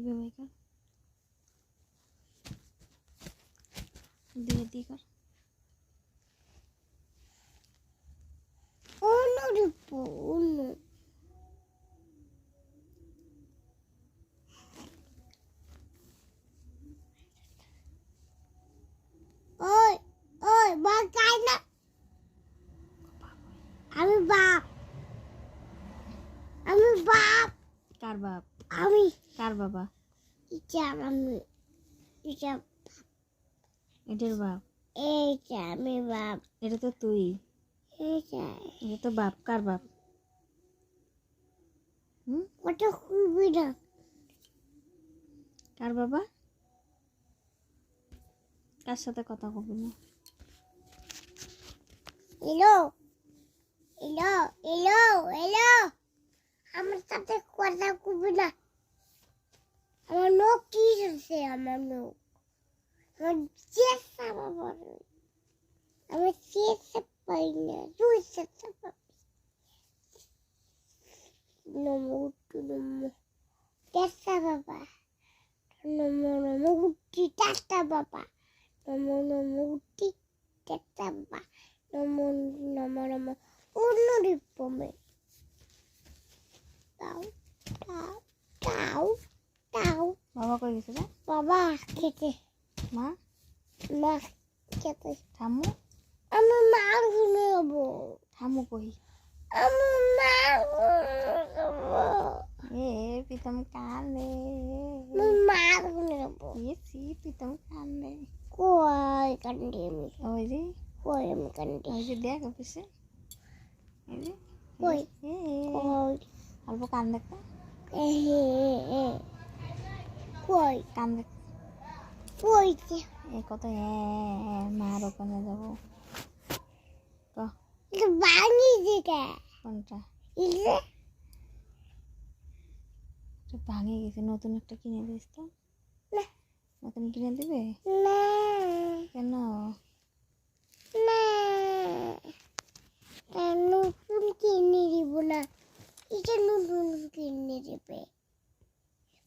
কিভাবে কর দিয়ে দিয়ে কর ওই ওই বাপ চাই না আমি বাপ কার বাপ আমি কার বাবা এটা আমি এটা এটার বাপ এটা আমি বাপ এটা তো তুই এটা এটা তো বাপ কার বাপ ওটা খুবই না কার বাবা কার সাথে কথা কবি না এলো এলো এলো এলো আমার সাথে কথা কবি না আমার নখ কি আছে আমার নখ আমার চেষ্টা বাবা আমি চেষ্টা পাই না তুই চেষ্টা পাবি নমো নমো চেষ্টা বাবা নমো নমো উঠি চেষ্টা বাবা নমো নমো উঠি চেষ্টা বাবা নমো নমো নমো অন্য রিপমে তাও তাও তাও তাও বাবা কই গেছে রে বাবা খেতে মা মা খেতে ঠাম্মু আমি মার ঘুরে যাবো ঠাম্মু কই আমি মার ঘুরে যাবো এ প্রীতম কান্দে আমি মার ঘুরে যাবো সি প্রীতম কান্দে কই কান্দি আমি ওই যে কই আমি কান্দি ওই যে দেখ অফিসে এই যে কই এ কই অল্প কান দেখ কই কান দেখ কই এই কত মার ওখানে যাবো ক বাঙি দিকে কোনটা ইলে ভাঙে গেছে নতুন একটা কিনে দিস তো না নতুন কিনে দিবে না কেন না নতুন কিনে দিব না এটা নতুন কিনে দেবে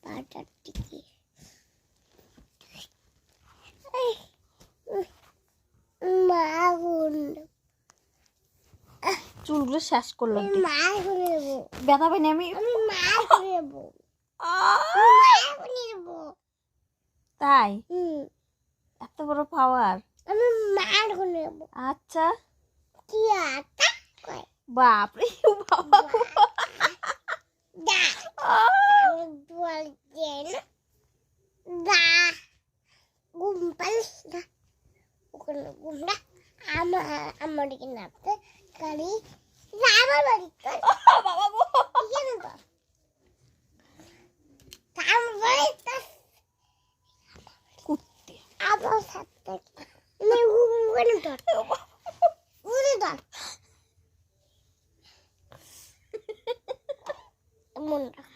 বাটার টিকি মাগুন চুলগুলো শেষ করলো মার করে দেবো ব্যথা পাইনি আমি আমি মার করে দেবো মার করে দেবো তাই এত বড় পাওয়ার আমি মার করে দেবো আচ্ছা কি আতা কয় বাপরে বাবা দা আমি বলছেন দা গুম্পাল দা ওখানে গুমরা আমার দিকে নামতে গাড়ি আমার বাড়ি বাবা গো কেন তো আমার বাড়ি তো কুত্তে আবার সাথে আমি ওখানে ধর ওখানে ধর মন রাখ